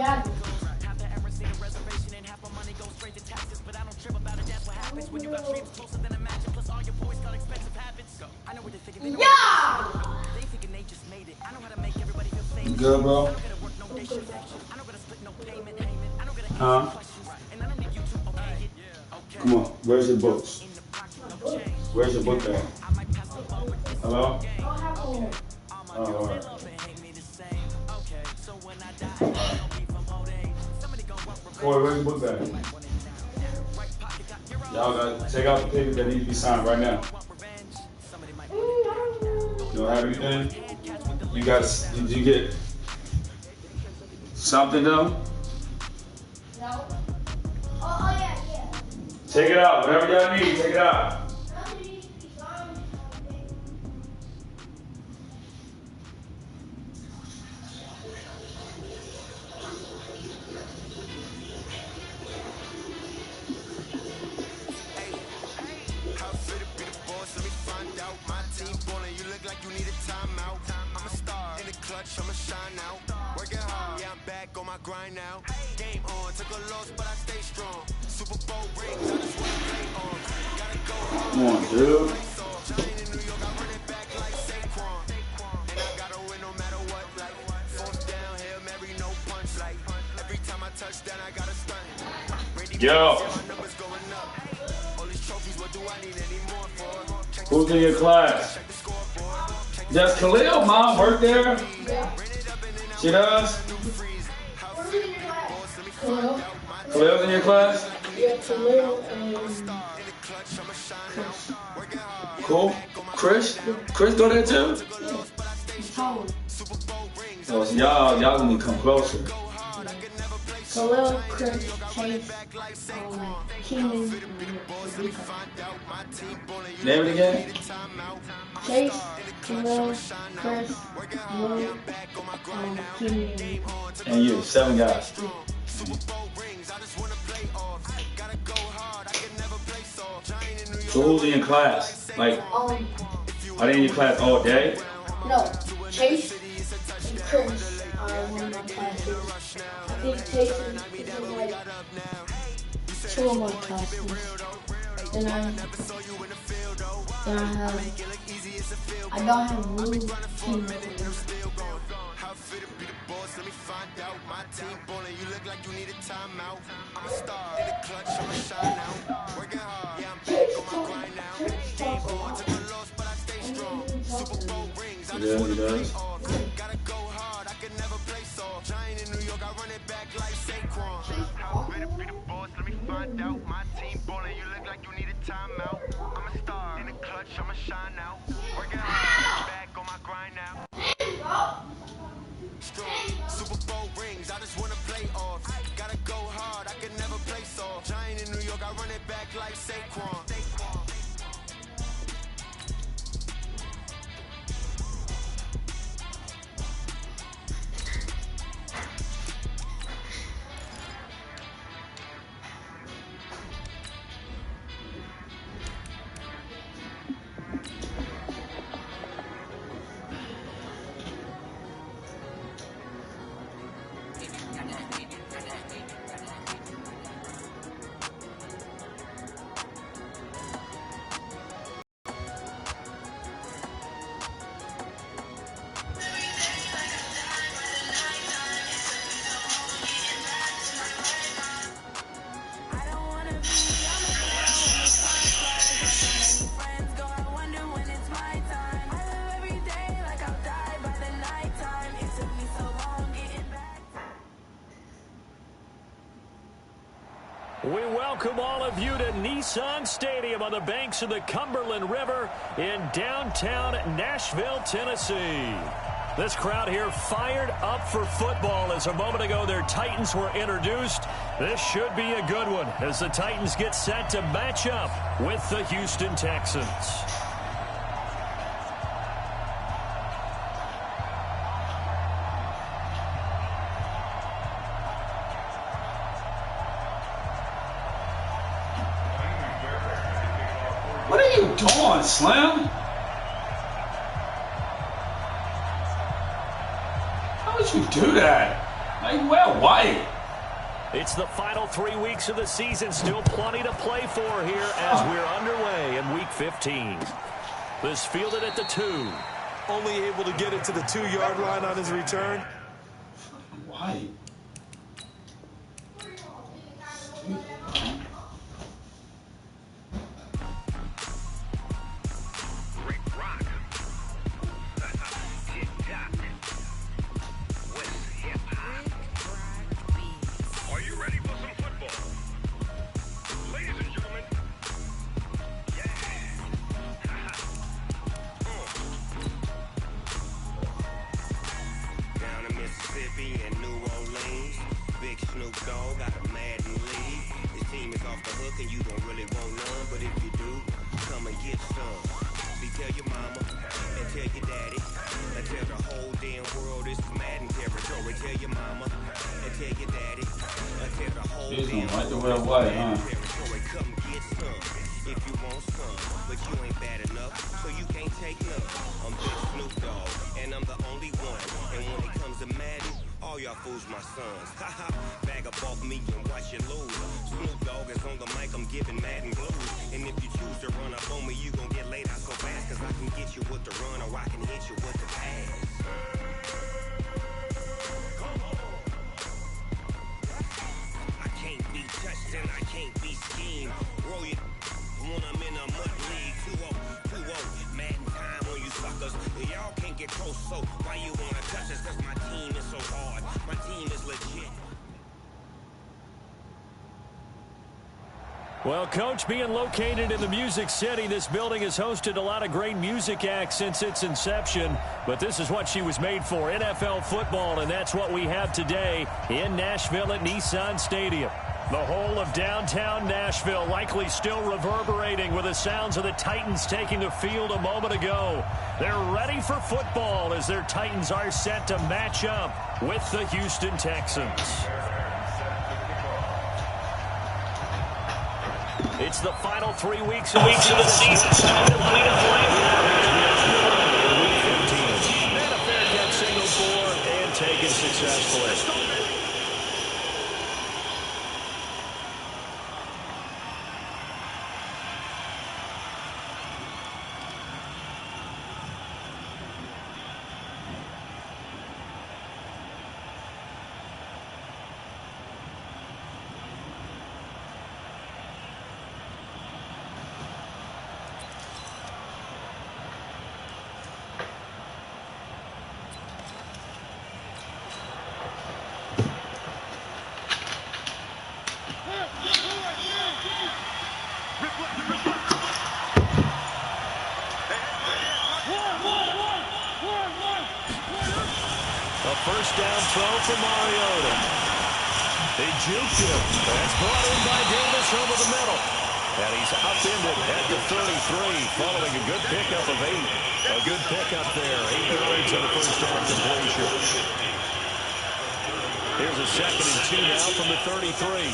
You good, bro? Huh? Come on, where's your books? Where's your book at? Hello? Oh, all right. Corey, where's your book at? Y'all gotta take out the papers that need to be signed right now. You don't have anything? You guys, did you get something though? No. Oh yeah. Take it out, whatever y'all need, take it out. I'ma shine now. Working hard, yeah, I'm back on my grind now. Game on, took a loss, but I stay strong. Super Bowl rings, I just wanna play on. Gotta go hard. Come on, dude. Giant in New York, I run it back like Saquon. And I gotta win no matter what. Like, fourth down, Hail Mary, no punch. Like, every time I touch down, I gotta stunt. Yo. My numbers going up. All these trophies, what do I need any more for? Who's in your class? Does Khalil mom work there? Yeah. She does? Khalil? Khalil's in your class? Yeah, Khalil and Cool. Chris? Chris go there too? Yeah. He's taller. Oh, so y'all gonna come closer. Khalil, Chris, Chase, Keenan, Name it again? Chase, Khalil, Chris, Will, Keenan. And you, 7 guys. So who's in your class? Like, are they in your class all day? No, Chase and Chris are one of my classes. I think Chase is in like 2 of my classes. Then I don't have really team. Let me find out my team ballin'. You look like you need a timeout. I'm a star in the clutch, I'ma shine out. Working hard, yeah, I'm back on my grind now. Game on, took a loss, but I stay strong. Super Bowl rings, I just wanna play off. Gotta go hard, I can never play soft. Giant in New York, I run it back like Saquon. How fit to be the boss? Let me find out my team ballin'. You look like you need a timeout. I'm a star in the clutch, I'ma shine out. Working hard, back on my grind now. Super Bowl rings, I just wanna play off. Gotta go hard, I can never play soft. Giant in New York, I run it back like Saquon. We welcome all of you to Nissan Stadium on the banks of the Cumberland River in downtown Nashville, Tennessee. This crowd here fired up for football as a moment ago their Titans were introduced. This should be a good one as the Titans get set to match up with the Houston Texans. What are you doing, Slim? How would you do that? Like, you wear white. It's the final 3 weeks of the season. Still plenty to play for here as we're underway in Week 15. This fielded at the 2. Only able to get it to the 2-yard line on his return. Why? She's gonna like the red white, huh? If you want some, but you ain't bad enough, so you can't take none. I'm Big Snoop Dogg, and I'm the only one. And when it comes to Madden, all y'all fools my sons. Haha, bag up off me and watch you lose. Snoop Dogg is on the mic, I'm giving Madden blues. And if you choose to run up on me, you gon' get laid out so fast, cause I can get you with the run or I can hit you with the pass. And I can't be schemed. Roll you when I'm in a mud league. 2-0, Madden time on you suckers. Y'all can't get close, so why you wanna touch us? Cause my team is so hard. My team is legit. Well, Coach, being located in the Music City, this building has hosted a lot of great music acts since its inception. But this is what she was made for, NFL football, and that's what we have today in Nashville at Nissan Stadium. The whole of downtown Nashville likely still reverberating with the sounds of the Titans taking the field a moment ago. They're ready for football as their Titans are set to match up with the Houston Texans. It's the final 3 weeks of the season. Still plenty to play for Week 15. And a fair catch signal for and taken successfully. First down throw for Mariota. They juked him. That's brought in by Davis over the middle. And he's upended at the 33 following a good pickup of 8. A good pickup there. 8 yards on the first down completion. Here's a 2nd and 2 now from the 33.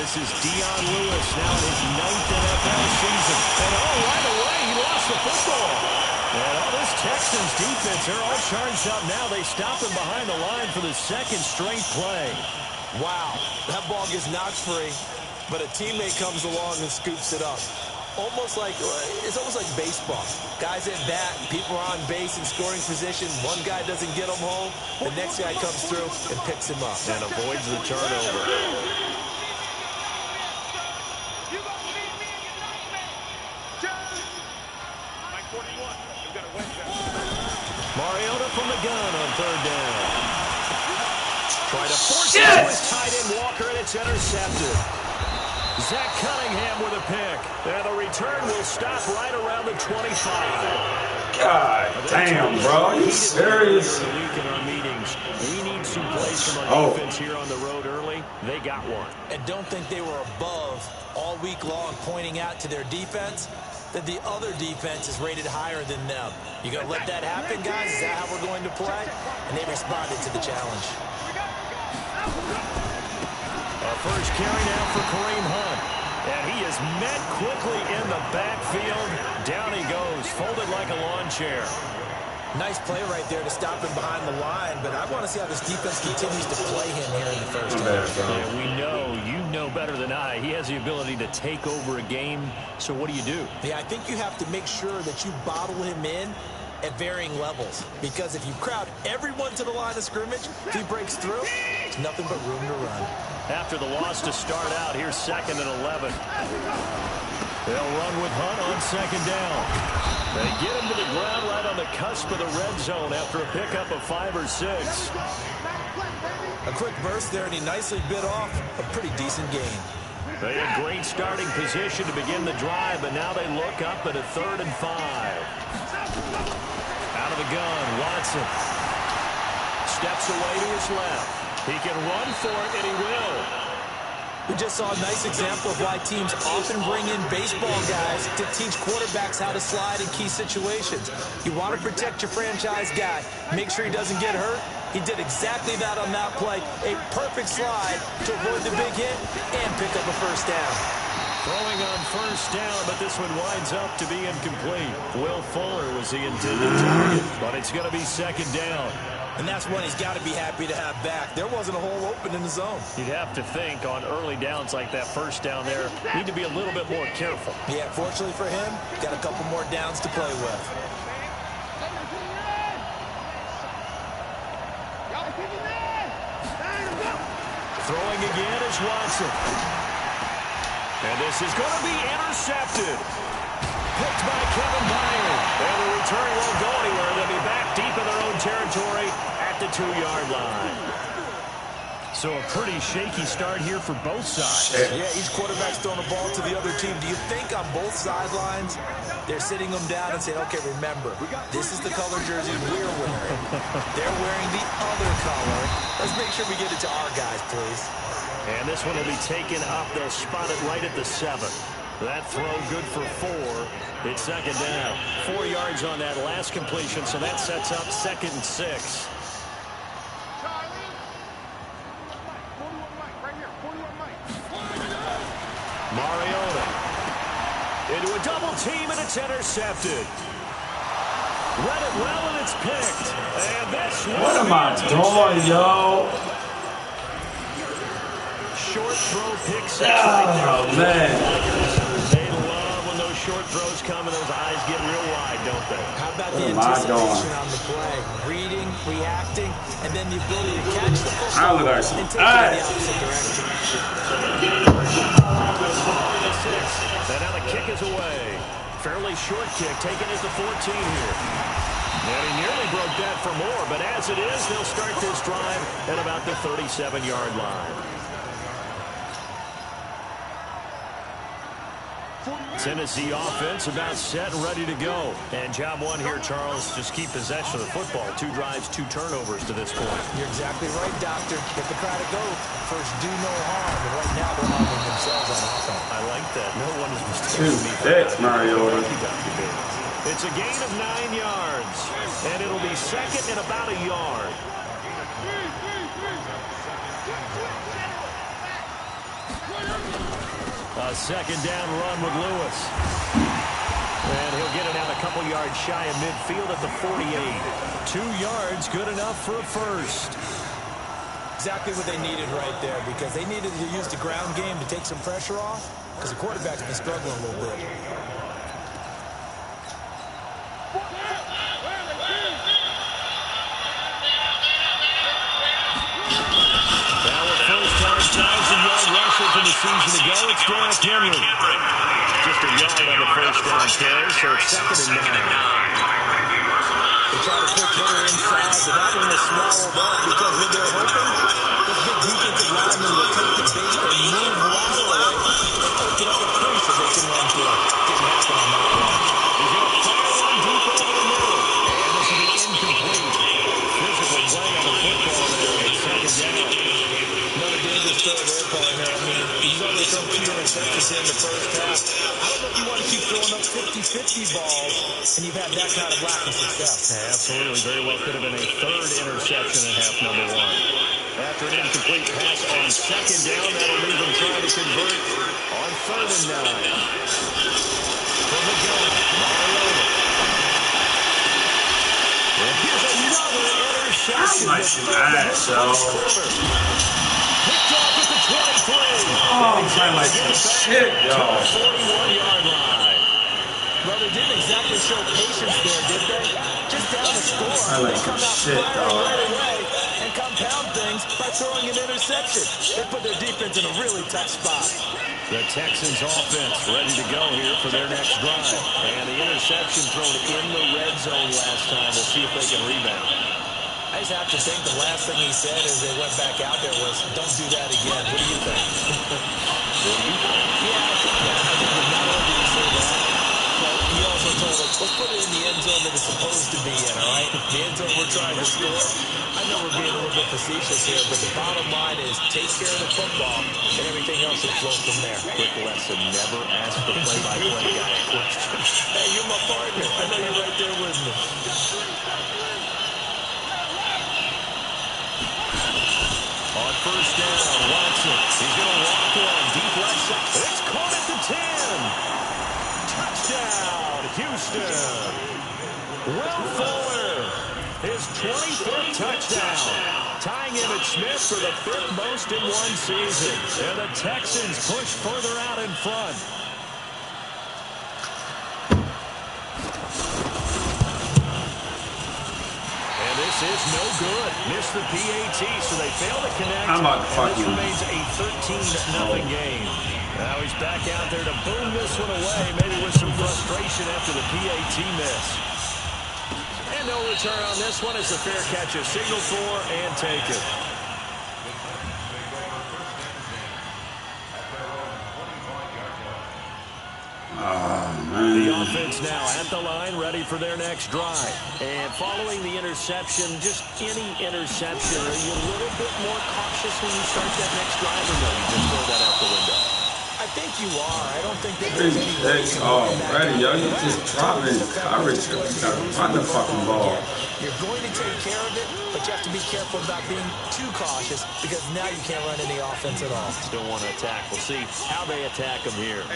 This is Dion Lewis now in his 9th NFL season. And right away he lost the football. And all this Texans defense, they're all charged up now. They stop him behind the line for the 2nd straight play. Wow, that ball gets knocked free, but a teammate comes along and scoops it up. It's almost like baseball. Guys at bat, people are on base in scoring position. One guy doesn't get him home. The next guy comes through and picks him up. And avoids the turnover. Mariota from the gun on 3rd down. Try to force it to his tight end Walker, and it's intercepted. Zach Cunningham with a pick. And the return will stop right around the 25. God damn, bro. Are you serious? In our meetings, we need some plays from our defense here on the road early. They got one. And don't think they were above all week long pointing out to their defense that the other defense is rated higher than them. You going to let that happen, guys? Is that how we're going to play? And they responded to the challenge. A first carry now for Kareem Hunt. And he is met quickly in the backfield. Down he goes, folded like a lawn chair. Nice play right there to stop him behind the line, but I want to see how this defense continues to play him here in the first half. Yeah, we know, you know better than I, he has the ability to take over a game, so what do you do? Yeah, I think you have to make sure that you bottle him in at varying levels, because if you crowd everyone to the line of scrimmage, if he breaks through, there's nothing but room to run. After the loss to start out, here's 2nd and 11. They'll run with Hunt on 2nd down. They get him to the ground right on the cusp of the red zone after a pickup of 5 or 6. A quick burst there, and he nicely bit off a pretty decent gain. They had great starting position to begin the drive, but now they look up at a 3rd and 5. Out of the gun, Watson steps away to his left. He can run for it, and he will. We just saw a nice example of why teams often bring in baseball guys to teach quarterbacks how to slide in key situations. You want to protect your franchise guy. Make sure he doesn't get hurt. He did exactly that on that play. A perfect slide to avoid the big hit and pick up a first down. Throwing on first down, but this one winds up to be incomplete. Will Fuller was the intended target, but it's going to be 2nd down. And that's one he's got to be happy to have back. There wasn't a hole open in the zone. You'd have to think on early downs like that first down there, need to be a little bit more careful. Yeah, fortunately for him, got a couple more downs to play with. Throwing again is Watson. And this is going to be intercepted. Picked by Kevin Byard. And the return won't go anywhere. They'll be back deep in their own territory at the 2-yard line. So a pretty shaky start here for both sides. Yeah, each quarterback's throwing a ball to the other team. Do you think on both sidelines they're sitting them down and saying, okay, remember, this is the color jersey we're wearing. They're wearing the other color. Let's make sure we get it to our guys, please. And this one will be taken up. They'll spot it right at the 7. That throw good for 4. It's 2nd down. 4 yards on that last completion, so that sets up 2nd and 6. Mariota into a double team, and it's intercepted. Read it well, and it's picked. And this what am I doing, yo? Short throw, pick 6 right there. Oh, man. They love when those short throws come and those eyes get real wide, don't they? How about the anticipation on the play? Reading, reacting, and then the ability to catch the football and take it in the opposite direction. And now the kick is away. Fairly short kick, taken at the 14 here. And he nearly broke that for more, but as it is, they'll start this drive at about the 37-yard line. Tennessee offense about set and ready to go. And job one here, Charles, just keep possession of the football. 2 drives, 2 turnovers to this point. You're exactly right, Doctor. Hippocratic oath. First, do no harm. And right now, they're harming themselves on offense. I like that. No one is mistaken me for That's that. Mariota. It's a gain of 9 yards. And it'll be 2nd and about a yard. A 2nd down run with Lewis. And he'll get it out a couple yards shy of midfield at the 48. 2 yards, good enough for a first. Exactly what they needed right there, because they needed to use the ground game to take some pressure off, because the quarterback's been struggling a little bit. From the season to go, it's Derrick Henry. Just a yard on the first down carry, so it's 2nd and 9. They tried a quick hitter inside, but that one was swallowed up because when they're hoping, this big defensive lineman will take the bait and move laterally and open up a crease that they can run through. Didn't happen on that play. He's going to fire one deep over the middle. And this will be incomplete. Physical play on the football there at 2nd down. Another dangerous throw there, partner. I mean, he's only thrown 2 interceptions in the first half. I don't know if you want to keep throwing up 50-50 balls and you've had that kind of lack of success. Absolutely. Very well could have been a 3rd interception in half number 1. After an incomplete pass on 2nd down, that'll leave them trying to convert on 3rd and 9. From the gun, Mariota. And interception. Like some ass, yo. Picked off at the 23. Oh, I'm playing like some shit, yo. 41-yard line. Well, they didn't exactly show patience there, did they? Just down the score. I like some shit, dog. Right away and compound things by throwing an interception. They put their defense in a really tough spot. The Texans offense ready to go here for their next drive. And the interception thrown in the red zone last time. We'll see if they can rebound. I just have to think the last thing he said as they went back out there was, don't do that again. What do you think? Yeah, I think that. I think that not only did he say that, but he also told us, let's put it in the end zone that it's supposed to be in, all right? The end zone we're trying to score. I know we're being a little bit facetious here, but the bottom line is take care of the football, and everything else will flow from there. Quick lesson, never ask the play-by-play guy a question. Hey, you're my partner. I know you're right there with me. On first down, Watson. He's going to walk one. Deep left side. It's caught at the 10. Touchdown, Houston. Will Fuller, his 25th touchdown. Tying Emmitt Smith for the 5th most in one season. And the Texans push further out in front. Is no good. Missed the PAT, so they fail to connect. I'm about to fuck this you. remains a 13-0 game. Now he's back out there to boom this one away, maybe with some frustration after the PAT miss. And no return on this one. It's a fair catch, a signal for, and take it. The offense now at the line, ready for their next drive. And following the interception, just any interception, are you a little bit more cautious when you start that next drive, or no, you just throw that out the window? I think you are. I don't think that there's any way It's already, yo. You just dropping coverage. You gotta run the fucking ball. You're going to take care of it, but you have to be careful about being too cautious because now you can't run any offense at all. Still want to attack. We'll see how they attack them here.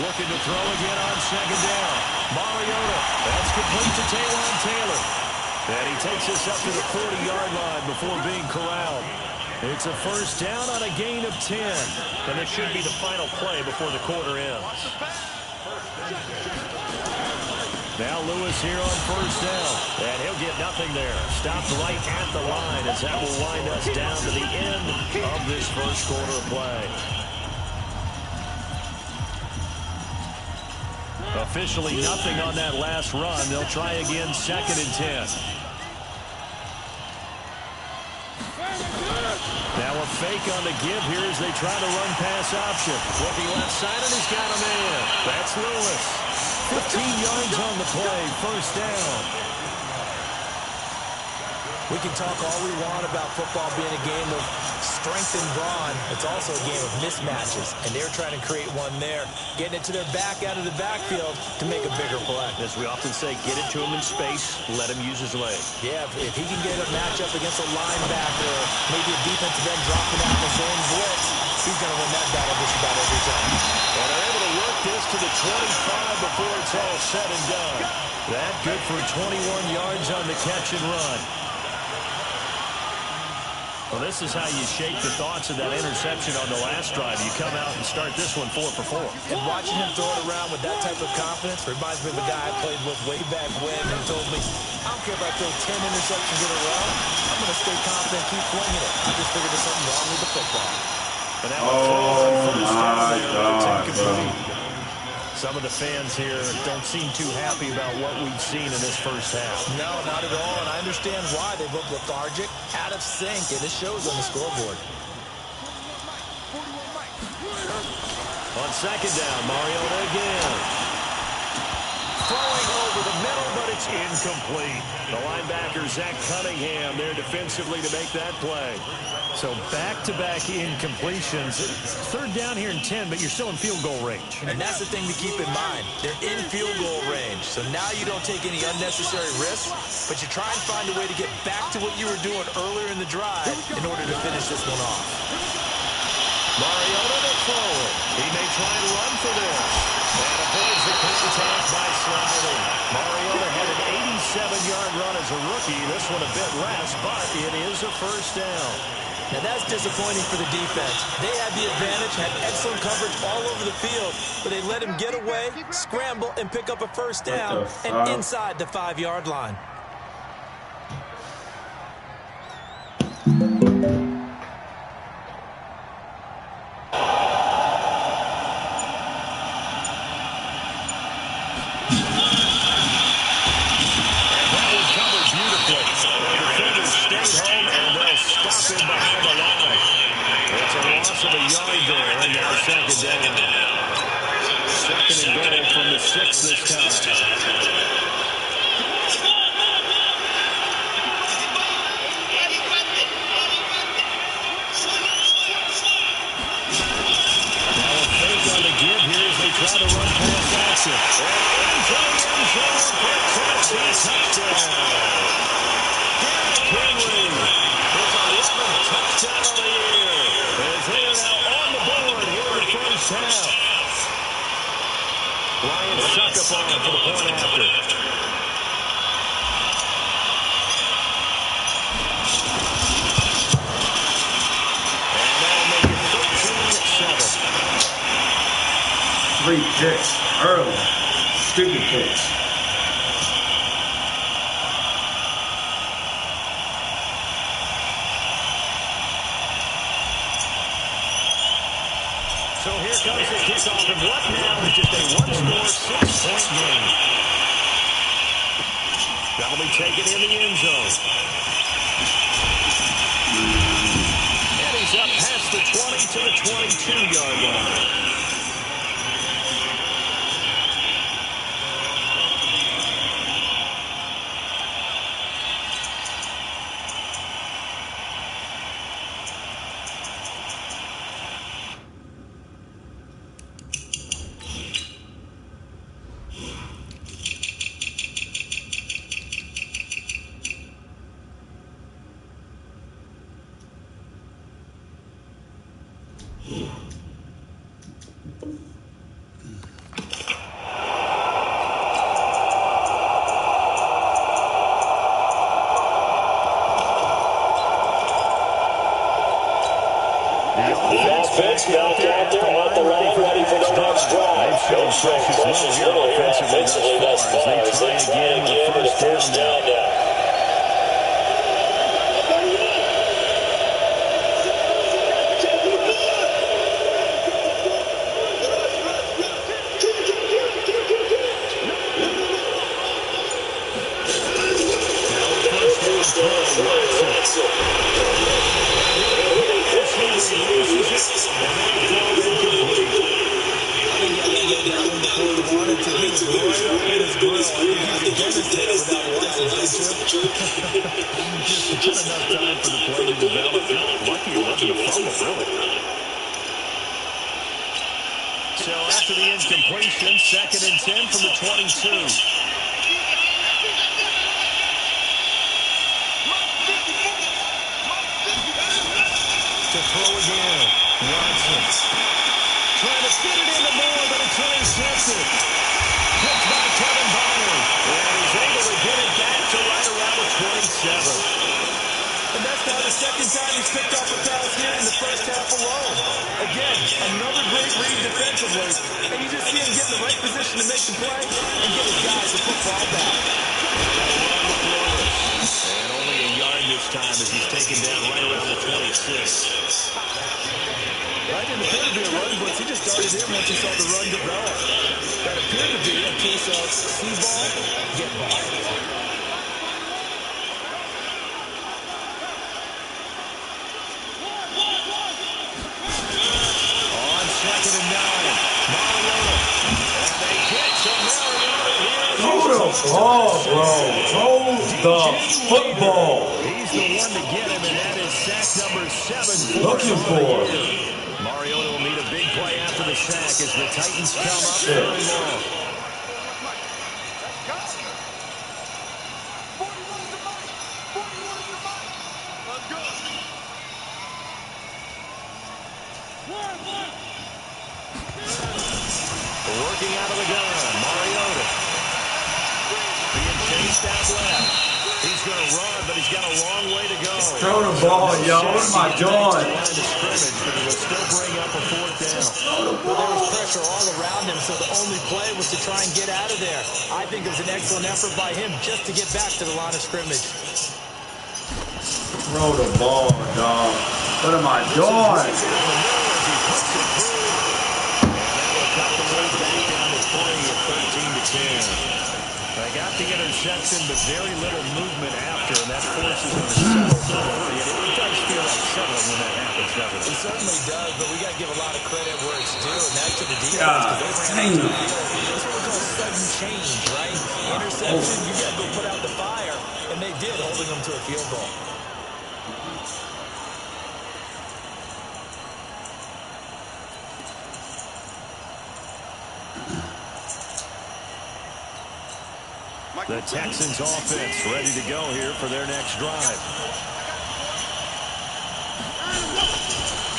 Looking to throw again on second down. Mariota. That's complete to Taywan Taylor. And he takes us up to the 40-yard line before being corralled. It's a first down on a gain of 10. And this should be the final play before the quarter ends. Now Lewis here on first down. And he'll get nothing there. Stopped right at the line as that will wind us down to the end of this first quarter of play. Officially nothing on that last run. They'll try again, 2nd and 10. Now a fake on the give here as they try to run pass option. Looking left side, and he's got him in. That's Lewis. 15 yards on the play, first down. We can talk all we want about football being a game of strength and brawn. It's also a game of mismatches, and they're trying to create one there, getting it to their back out of the backfield to make a bigger play. As we often say, get it to him in space, let him use his legs. Yeah, if he can get a matchup against a linebacker, maybe a defensive end dropping out the zone blitz, he's going to win that battle just about every time. And they're able to work this to the 25 before it's all said and done. That good for 21 yards on the catch and run. Well, this is how you shake the thoughts of that interception on the last drive. You come out and start this one 4 for 4. And watching him throw it around with that type of confidence reminds me of a guy I played with way back when who told me, I don't care if I throw 10 interceptions in a row, I'm going to stay confident, keep flinging it. I just figured there's something wrong with the football. Oh, my God, bro. Some of the fans here don't seem too happy about what we've seen in this first half. No, not at all, and I understand why. They look lethargic, out of sync, and it shows on the scoreboard. On second down, Mariota again. Throwing over the middle, but it's incomplete. The linebacker, Zach Cunningham, there defensively to make that play. So back-to-back incompletions. Third down here in 10, but you're still in field goal range. And that's the thing to keep in mind. They're in field goal range. So now you don't take any unnecessary risks, but you try and find a way to get back to what you were doing earlier in the drive in order to finish this one off. Mariota to throw it. He may try and run for this. And avoids the contact by sliding. Mariota had an 7-yard run as a rookie. This one a bit less, but it is a first down. And that's disappointing for the defense. They had the advantage, had excellent coverage all over the field, but they let him get away, scramble, and pick up a first down and inside the 5-yard line. Three picks early. Stupid picks. So here comes the kickoff, and what now is just a one-score, 6-point game. That'll be taken in the end zone. And he's up past the 20 to the 22-yard line. Out the line, ready for the next drive. They've shown precious little here offensively thus far as they try again with a first down now. So after the incompletion, 2nd and 10 from the 22. To throw again. Watson. Trying to fit it into Moore, but it's intercepted. Picked by Kevin Byron. And he's able to get it back to right around the 27. And that's now the second time he's picked off a pass here in the first half alone. Again, another great read defensively. And you just see him get in the right position to make the play and get his guys the football back. And only a yard this time as he's taken down right around the 26. That didn't appear to be a run blitz. He just darted in once he saw the run develop. That appeared to be a case of see ball, get ball. Oh, bro. Throw the football. He's the one to get him, and that is sack number 7. Looking for. Mariota will need a big play after the sack as the Titans come up very long. Working out of the gun, Mariota. step left. He's going to run, but he's got a long way to go. Throw the ball, yo. What am I doing? Line to scrimmage, but it'll still bring up a fourth down. Well, there was pressure all around him, so the only play was to try and get out of there. I think it was an excellent effort by him just to get back to the line of scrimmage. Throw the ball, dog. What am I doing? They got the interception, but very little movement after, and that forces them to settle for three. And it does feel like settling when that happens, doesn't it? It certainly does, but we got to give a lot of credit where it's due, and that's to the defense. God, dang. That's what we call sudden change, right? Interception, you got to go put out the fire, and they did, holding them to a field goal. The Texans offense ready to go here for their next drive.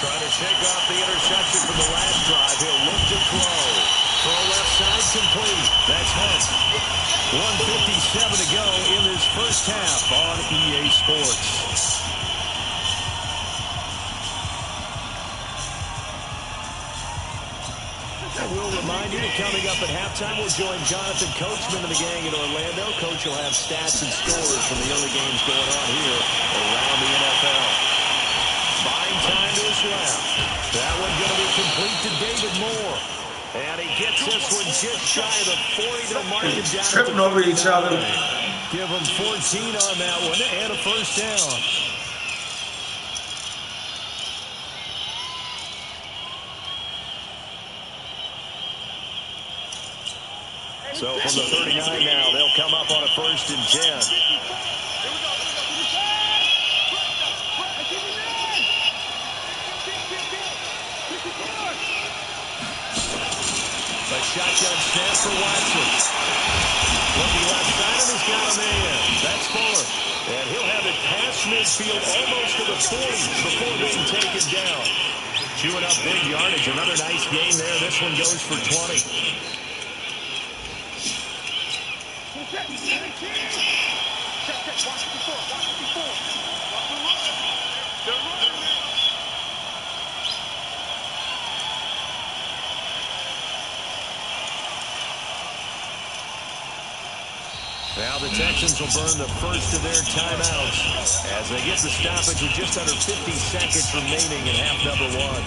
Trying to shake off the interception from the last drive. He'll look to throw. Throw left side complete. That's Hunt. 1:57 to go in this first half on EA Sports. I will remind you that coming up at halftime, we'll join Jonathan Coachman and the gang in Orlando. Coach will have stats and scores from the early games going on here around the NFL. Buying time to his left. That one going to be complete to David Moore. And he gets this one just shy of the 40. They'll mark him down. Tripping over each other. Give him 14 on that one and a first down. So from the 39 now, they'll come up on a 1st and 10. A shotgun snap for Watson. Looking left side, and he's got a man. That's Fuller. And he'll have it past midfield almost to the 40 before being taken down. Chewing up big yardage. Another nice game there. This one goes for 20. Now the Texans will burn the first of their timeouts as they get the stoppage with just under 50 seconds remaining in half number one.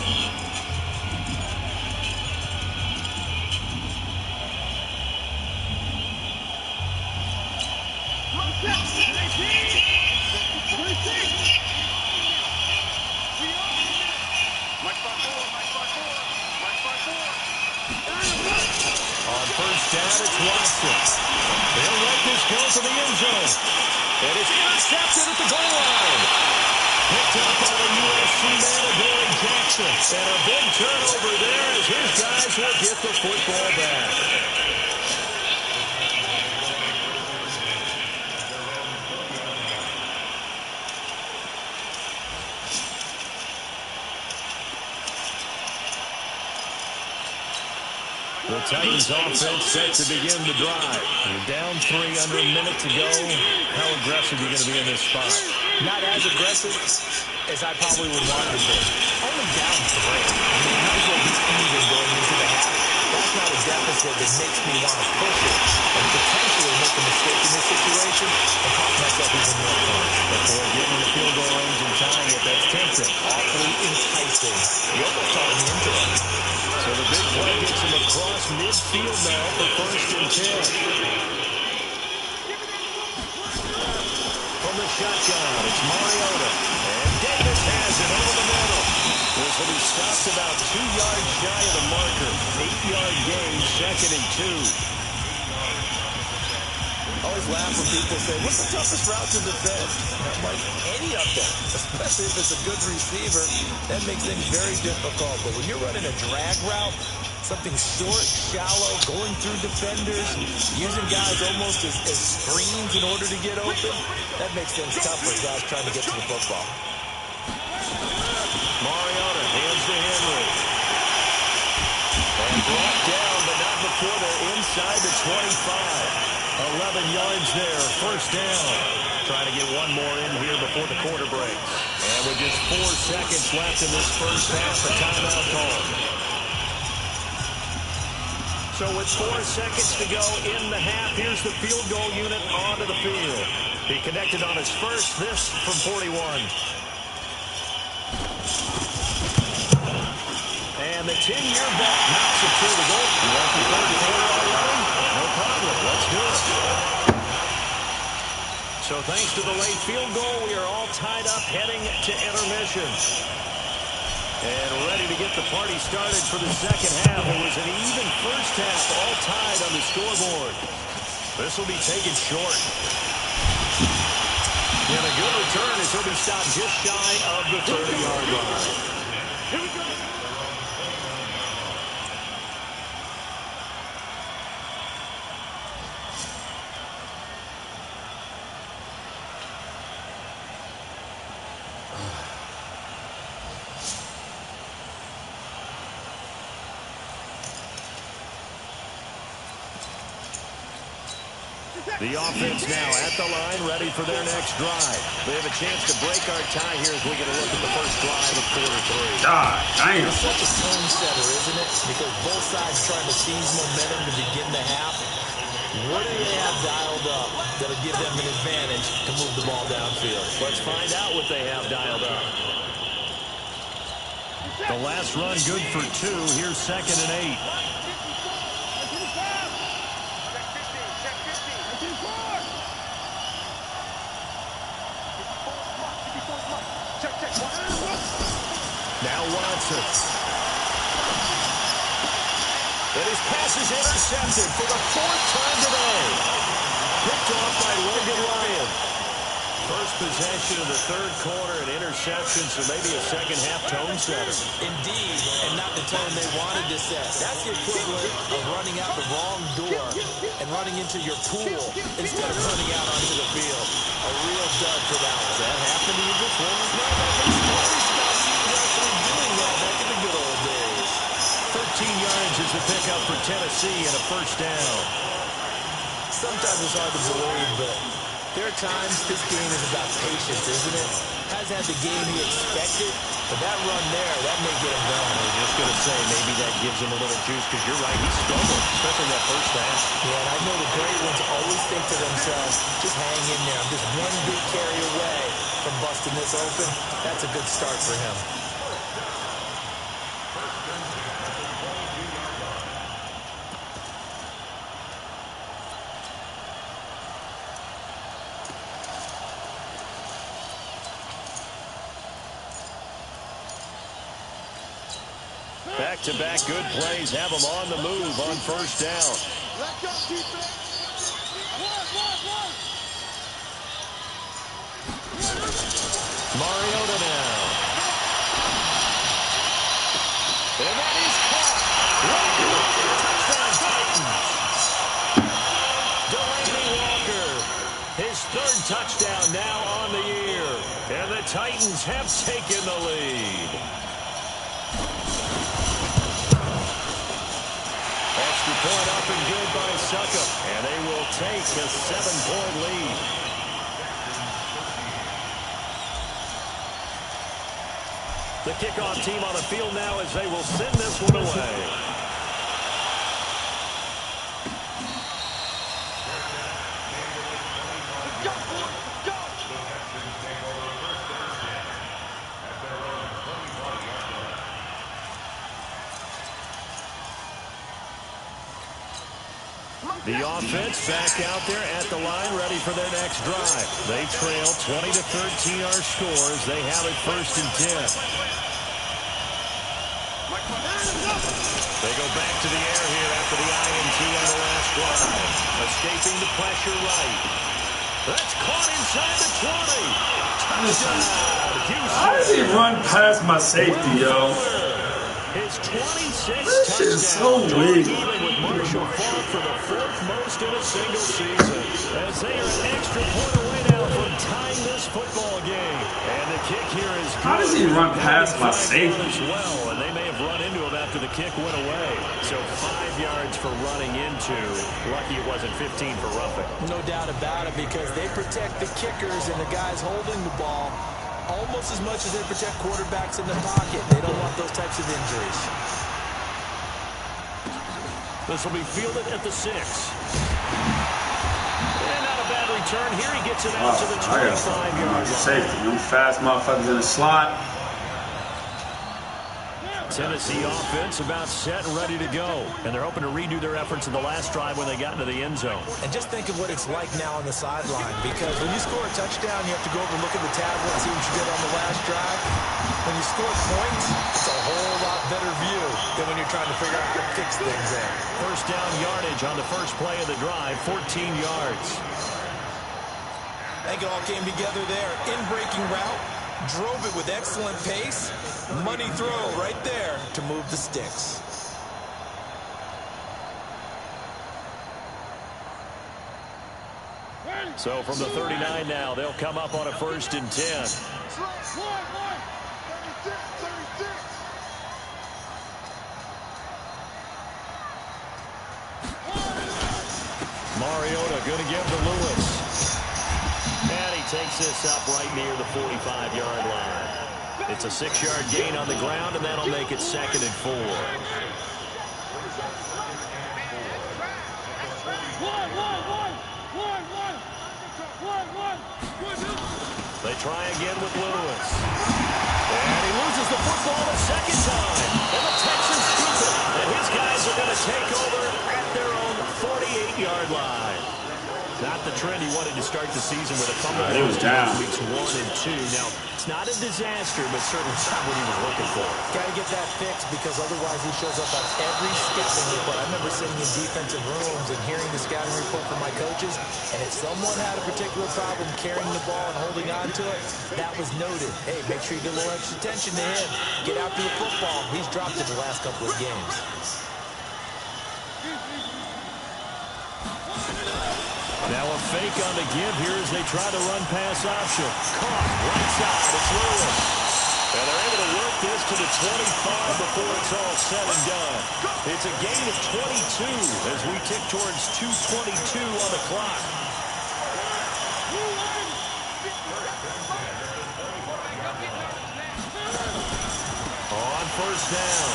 On first down, it's Watson. They'll let this go for the end zone. And it's intercepted at the goal line. Picked up by the USC man, Adoree Jackson. And a big turnover there as his guys will get the football back. The Titans offense set to begin the drive. You're down 3 under a minute to go. How aggressive are you going to be in this spot? Not as aggressive as I probably would want to be. Only down 3. I mean, might as well be even going into the half. That's not a deficit that makes me want to push it and potentially make a mistake in this situation and cost myself even more points. Before getting the field goal range and tying it, that's tempting. Awfully enticing. You almost talked me into it. So the big play gets him across midfield now for 1st and 10. From the shotgun, it's Mariota. And Davis has it over the middle. This will be stopped about 2 yards shy of the marker. 8-yard gain, 2nd and 2. I always laugh when people say, what's the toughest route to defend? I'm like, any of them, especially if it's a good receiver, that makes things very difficult. But when you're running a drag route, something short, shallow, going through defenders, using guys almost as screens in order to get open, that makes things tough for guys trying to get to the football. Mariota hands to Henry. And brought down, but not before they're inside the 25. 11 yards there, first down. Trying to get one more in here before the quarter breaks. And with just 4 seconds left in this first half, a timeout call. So with 4 seconds to go in the half, here's the field goal unit onto the field. He connected on his first, this from 41. And the 10-year vet knocks it through the goal. You want the third quarter already? No problem. Let's do it. So thanks to the late field goal, we are all tied up heading to intermission. And ready to get the party started for the second half. It was an even first half, all tied on the scoreboard. This will be taken short. And a good return as he'll be stopped just shy of the 30-yard line. Here we go. The offense now at the line, ready for their next drive. They have a chance to break our tie here as we get a look at the first drive of quarter 3. God, damn. It's such a tone setter, isn't it? Because both sides trying to seize momentum to begin the half. What do they have dialed up that'll give them an advantage to move the ball downfield? Let's find out what they have dialed up. The last run good for 2. Here's 2nd and 8. Now Watson. And his pass is intercepted for the 4th time today. Picked off by Logan Ryan. First possession of the 3rd quarter, an interception, so maybe a second half tone setter. Indeed, and not the tone they wanted to set. That's the equivalent of running out the wrong door and running into your pool instead of running out onto the field. A real dud for that one. Has that happened to you before? No, I've stories about teams actually doing that back in the good old days. 13 yards is the pickup for Tennessee and a first down. Sometimes it's hard to believe, but there are times this game is about patience, isn't it? Has had the game he expected, but that run there, that may get him going. I was just going to say, maybe that gives him a little juice, because you're right, he struggled, especially that first half. Yeah, and I know the great ones always think to themselves, just hang in there. I'm just one big carry away from busting this open. That's a good start for him. Back-to-back good plays have them on the move on first down. Mariota now. And that is caught. Touchdown Titans. Delaney Walker. His 3rd touchdown now on the year. And the Titans have taken the lead. Extra point up and good by Suckup. And they will take a 7-point lead. The kickoff team on the field now as they will send this one away. The offense back out there at the line, ready for their next drive. They trail 20-13 our scores. They have it 1st and 10. They go back to the air here after the INT on the last drive. Escaping the pressure right. That's caught inside the 20. How does he run past my safety, yo? His 26th This shit is so weird. Even with Marshall Faulk for the 4th most in a single season. As they are an extra point away now from tying this football game. And the kick here is good. How does he run past my safety? As well, and they may have run into him at after the kick went away. So 5 yards for running into. Lucky it wasn't 15 for roughing. No doubt about it, because they protect the kickers and the guys holding the ball almost as much as they protect quarterbacks in the pocket. They don't want those types of injuries. This will be fielded at the 6. And not a bad return. Here he gets it out to the 25-yard line. Safety. Them fast motherfuckers in the slot. Tennessee offense about set and ready to go. And they're hoping to redo their efforts in the last drive when they got into the end zone. And just think of what it's like now on the sideline, because when you score a touchdown, you have to go over and look at the tablet and see what you did on the last drive. When you score points, it's a whole lot better view than when you're trying to figure out how to fix things there. First down yardage on the first play of the drive, 14 yards. I think it all came together there. In-breaking route, drove it with excellent pace. Money throw right there to move the sticks. So from the 39 now, they'll come up on a 1st and 10. Mariota going to give to Lewis. And he takes this up right near the 45-yard line. It's a 6-yard gain on the ground, and that'll make it 2nd and 4. They try again with Lewis. And he loses the football a second time. And the Texans keep it. And his guys are going to take over at their own 48-yard line. Not the trend he wanted to start the season with a fumble. It was down. Weeks 1 and 2. Now, it's not a disaster, but certainly not what he was looking for. Got to get that fixed, because otherwise he shows up on every scouting report. I remember sitting in defensive rooms and hearing the scouting report from my coaches, and if someone had a particular problem carrying the ball and holding on to it, that was noted. Hey, make sure you get a little extra attention to him. Get after the football. He's dropped it the last couple of games. Now a fake on the give here as they try to run pass option. Caught right side. It's Lewis. And they're able to work this to the 25 before it's all said and done. It's a gain of 22 as we tick towards 2:22 on the clock. On 1st down,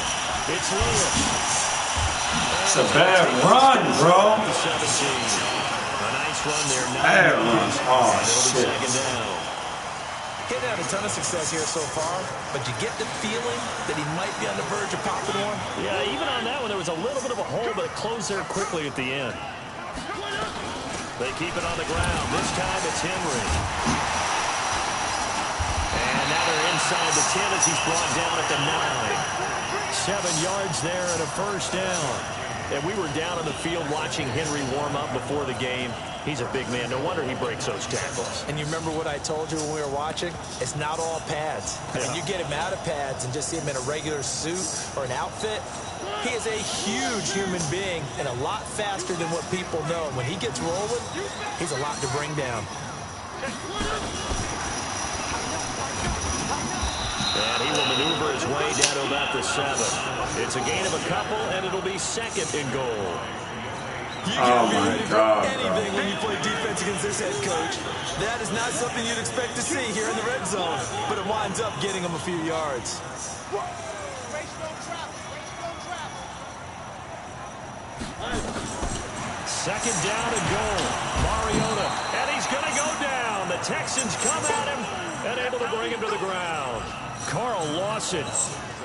it's Lewis. It's a bad run, bro. 17. Run there, bad run. Oh, shit. He's had a ton of success here so far, but you get the feeling that he might be on the verge of popping one. Yeah, even on that one, there was a little bit of a hole, but it closed there quickly at the end. They keep it on the ground. This time it's Henry. And now they're inside the 10 as he's brought down at the 9. 7 yards there and a 1st down. And we were down on the field watching Henry warm up before the game. He's a big man. No wonder he breaks those tackles. And you remember what I told you when we were watching? It's not all pads. I mean, you get him out of pads and just see him in a regular suit or an outfit. He is a huge human being and a lot faster than what people know. When he gets rolling, he's a lot to bring down. And he will maneuver his way down to about the 7. It's a gain of a couple, and it'll be 2nd and goal. You can't be ready for anything when you play defense against this head coach. That is not something you'd expect to see here in the red zone, but it winds up getting him a few yards. Second down and goal. Mariota, and he's going to go down. The Texans come at him and able to bring him to the ground. Carl Lawson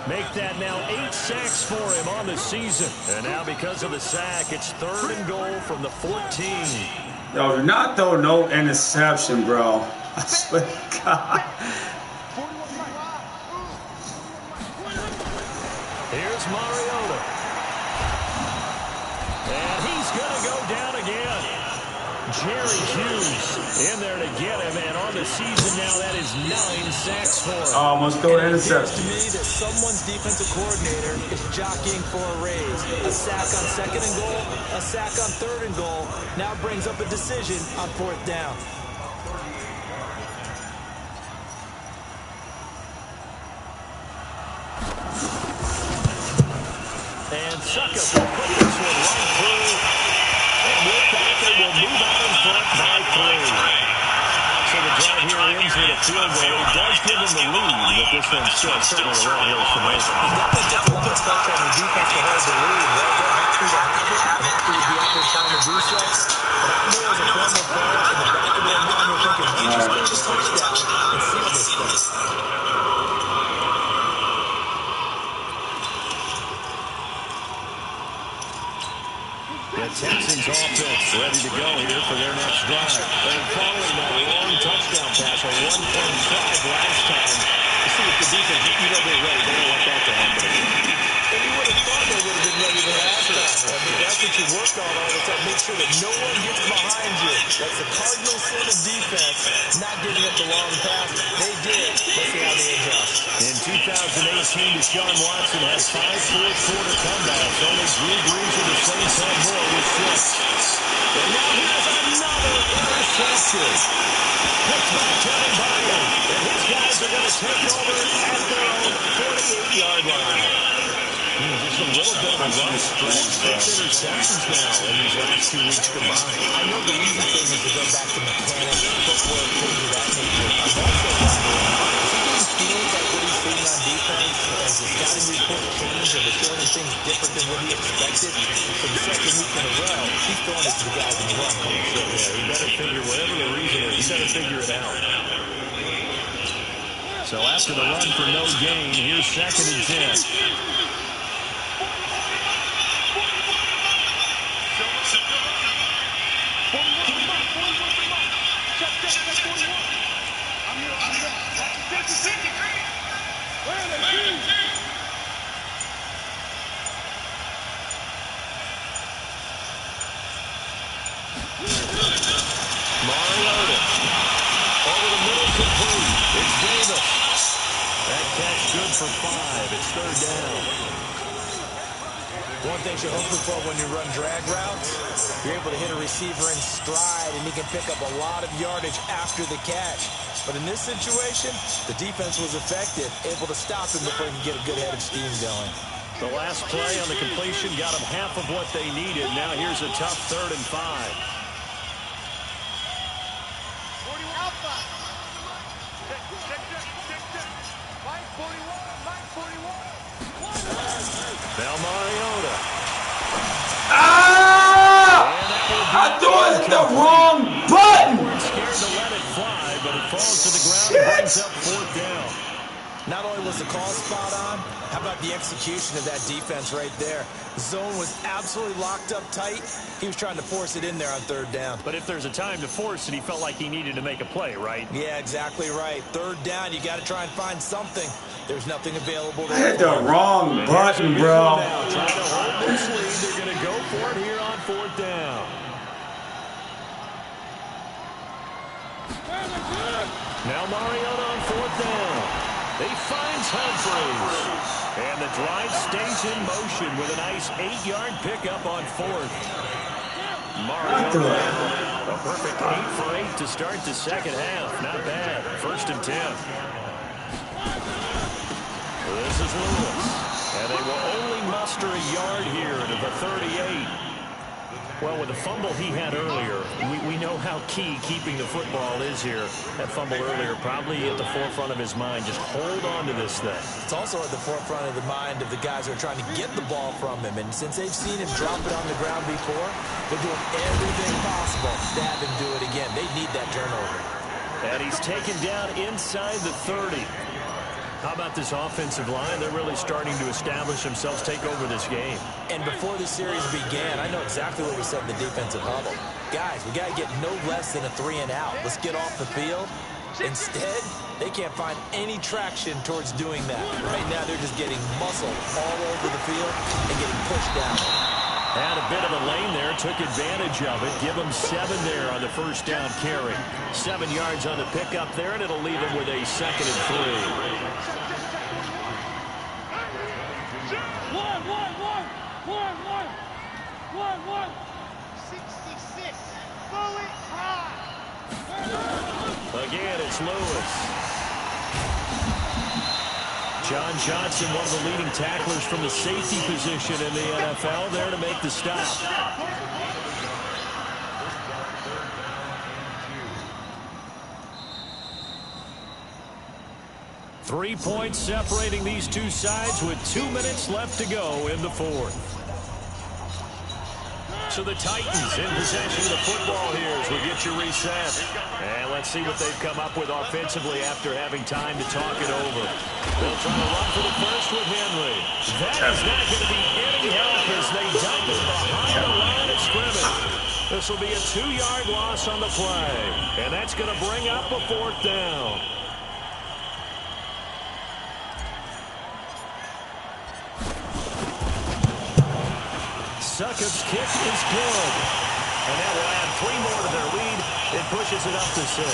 make that now 8 sacks for him on the season. And now because of the sack, it's 3rd and goal from the 14. Yo, do not throw no interception, bro. I swear to God. Here's Mariota. And he's going to go down again. Jerry Hughes in there to get him, and on the season now, that is 9 sacks for him. Almost throw an interception. To me, that someone's defensive coordinator is jockeying for a raise. A sack on 2nd and goal, a sack on 3rd and goal. Now brings up a decision on 4th down. And Suckup will put this one right through. And with that, they will move out in front by 3. So the drive here ends with a field goal. It does give them the lead, but this one's still certainly a long ways from over. He definitely puts a lot of pressure on the defense to hold the lead. Well, they're happy to have it and happy to be out there trying to do so. But I'm there as a former player in the back of their mind. They're thinking, we just scored a touchdown and seal this thing. The Texans offense ready to go here for their next drive. And following that long touchdown pass, a one-point try last time. You see if the defense, they're ready. They don't want that to happen again. And you would have thought they would have been ready the last time. I mean, that's what you work on all the time. Make sure that no one gets behind you. That's the cardinal sin of defense, not giving up the long pass. They did. Let's see how they adjust. In 2018, Deshaun Watson had 5 fourth-quarter comebacks. Only Drew Brees and the Saints had more with 6. And now here's another interception. Picked by Kevin Byard. And his guys are going to take over at their own 48-yard line. Just a little bit of a rough stretch. 6 interceptions now in these last 2 weeks combined. I know the easy thing is to go back to mechanics, footwork, things of that nature. I'm also wondering, is he getting feels like what he's seeing on defense as the scouting report changed and they're showing things different than what he expected? For the second week in a row, he's throwing it to the guys in the run. Yeah, he better figure whatever the reason is, he better figure it out. So after the run for no gain, here's 2nd and 10. Mariota. Over the middle, complete. It's Davis. That catch good for 5. It's 3rd down. One thing you're hoping for when you run drag routes, you're able to hit a receiver in stride, and he can pick up a lot of yardage after the catch. But in this situation, the defense was effective, able to stop him before he could get a good head of steam going. The last play on the completion got them half of what they needed. Now here's a tough 3rd and 5. Now Mariota. I threw it the wrong button. Scared to let it fly, but it falls to the ground and brings up 4th down. Not only was the call spot on, how about the execution of that defense right there? The zone was absolutely locked up tight. He was trying to force it in there on 3rd down. But if there's a time to force it, he felt like he needed to make a play, right? Yeah, exactly right. 3rd down, you got to try and find something. There's nothing available. I hit the wrong button, bro. Trying to hold this lead. They're going to go for it here on 4th down. Now Mariota on 4th down. He finds Humphries. And the drive stays in motion with a nice 8-yard pickup on 4th. Mariota, a perfect 8 for 8 to start the 2nd half. Not bad. 1st and 10. This is Lewis. And they will only muster a yard here to the 38. Well, with the fumble he had earlier, we know how key keeping the football is here. That fumble earlier probably at the forefront of his mind. Just hold on to this thing. It's also at the forefront of the mind of the guys who are trying to get the ball from him. And since they've seen him drop it on the ground before, they're doing everything possible to have him do it again. They need that turnover. And he's taken down inside the 30. How about this offensive line? They're really starting to establish themselves, take over this game. And before the series began, I know exactly what we said in the defensive huddle. Guys, we got to get no less than a 3-and-out. Let's get off the field. Instead, they can't find any traction towards doing that. Right now, they're just getting muscle all over the field and getting pushed down. Had a bit of a lane there, took advantage of it. Give them 7 there on the 1st down carry. 7 yards on the pickup there, and it'll leave them with a 2nd and 3. Again, it's Lewis. John Johnson, one of the leading tacklers from the safety position in the NFL, there to make the stop. 3 points separating these two sides with 2 minutes left to go in the fourth. So the Titans in possession of the football here as we get you reset. And let's see what they've come up with offensively after having time to talk it over. They'll try to run for the first with Henry. That is not going to be any help as they dump it behind the line of scrimmage. This will be a 2-yard loss on the play. And that's going to bring up a 4th down. Succott's kick is good. And that will add 3 more to their lead. It pushes it up to 6.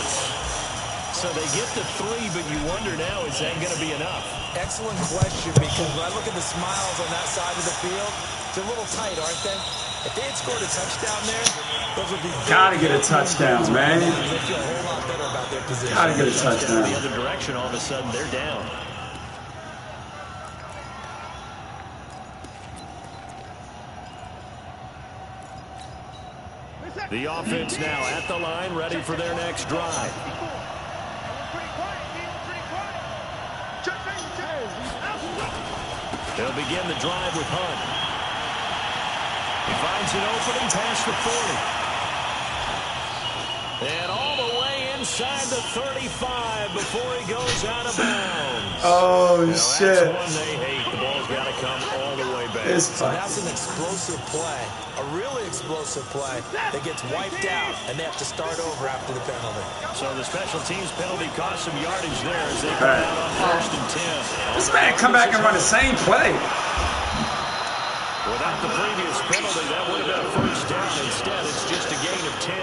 So they get to 3, but you wonder now, is that going to be enough? Excellent question, because when I look at the smiles on that side of the field, they're a little tight, aren't they? If they had scored a touchdown there, those would be... Gotta get a touchdown, man. They feel a whole lot better about their position. Gotta get a touchdown. The other direction, all of a sudden, they're down. The offense now at the line, ready for their next drive. They'll begin the drive with Hunt. He finds an opening past the 40. And all the way inside the 35 before he goes out of bounds. Oh, now, shit. That's one they hate. The ball's got to come all the way back. So that's an explosive play, a really explosive play that gets wiped out, and they have to start over after the penalty. So the special teams penalty cost some yardage there as they come out on 1st and 10. This man come back and run the same play. Without the previous penalty, that would have been a 1st down. Instead, it's just a gain of 10.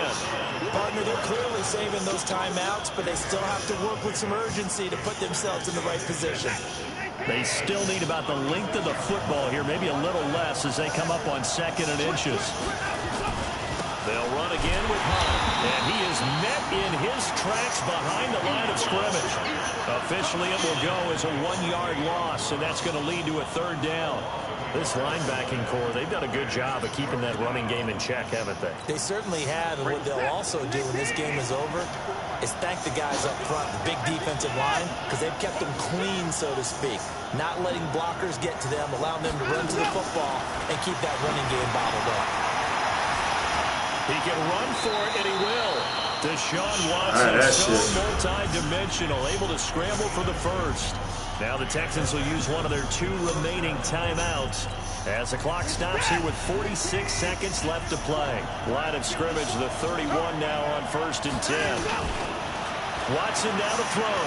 Partner, they're clearly saving those timeouts, but they still have to work with some urgency to put themselves in the right position. They still need about the length of the football here, maybe a little less as they come up on 2nd and inches. They'll run again with Hunt, and he is met in his tracks behind the line of scrimmage. Officially, it will go as a 1-yard loss, and that's going to lead to a 3rd down. This linebacking core, they've done a good job of keeping that running game in check, haven't they? They certainly have, and what they'll also do when this game is over is thank the guys up front, the big defensive line, because they've kept them clean, so to speak. Not letting blockers get to them, allowing them to run to the football and keep that running game bottled up. He can run for it, and he will. Deshaun Watson, so multi-dimensional, able to scramble for the first. Now the Texans will use one of their 2 remaining timeouts as the clock stops here with 46 seconds left to play. Line of scrimmage, the 31 now on 1st and 10. Watson now to throw.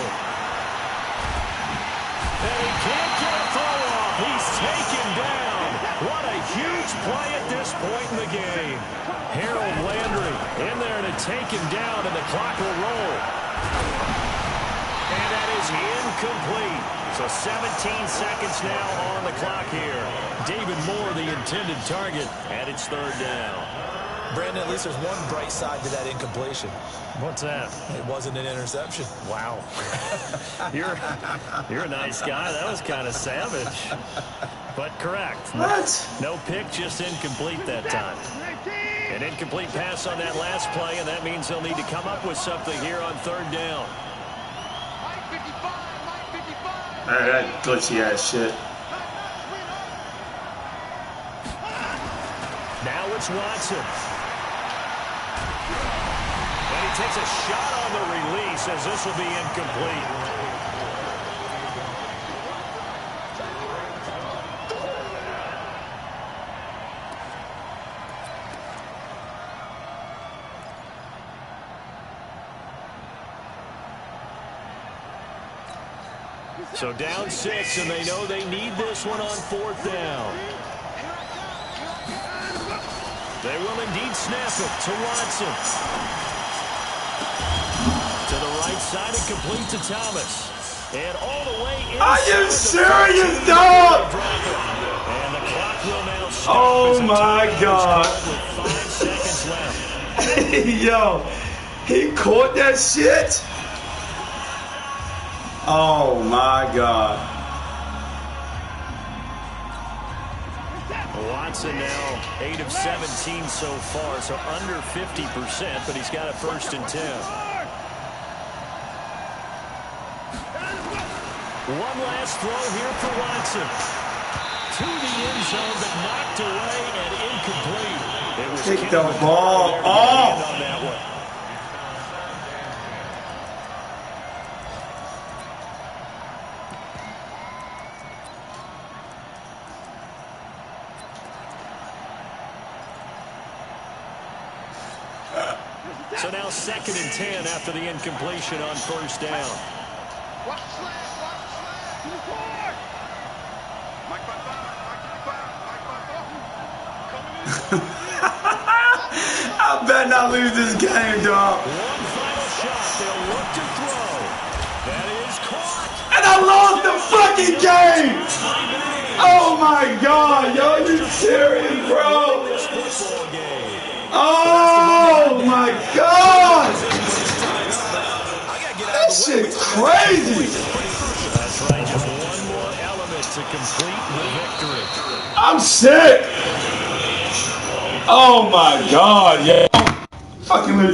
And he can't get a throw off. He's taken down. What a huge play at this point in the game. Harold Landry in there to take him down, and the clock will roll. And that is incomplete. So 17 seconds now on the clock here. David Moore, the intended target, and it's 3rd down. Brandon, at least there's one bright side to that incompletion. What's that? It wasn't an interception. Wow. You're a nice guy. That was kind of savage. But correct. What? No pick, just incomplete that time. An incomplete pass on that last play, and that means they'll need to come up with something here on 3rd down. That glitchy ass shit. Now it's Watson. And he takes a shot on the release as this will be incomplete. So down 6, and they know they need this one on 4th down. They will indeed snap it to Watson. To the right side and complete to Thomas. And all the way in. Are you serious, dog? And the clock will now stop. Oh my God. With 5 seconds left. Yo, he caught that shit? Oh my God. Watson now 8 of 17 so far, so under 50%, but he's got a 1st and 10. One last throw here for Watson. To the end zone, but knocked away and incomplete. It was Take the ball off. On that one. So now 2nd and 10 after the incompletion on 1st down. I better not lose this game, dog. One final shot. They'll look to throw. That is caught. And I lost the fucking game. Oh my God, yo, you serious, bro? Oh my God. That shit crazy. That's right. Just one more element to complete the victory. I'm sick. Oh my God, yeah. Fucking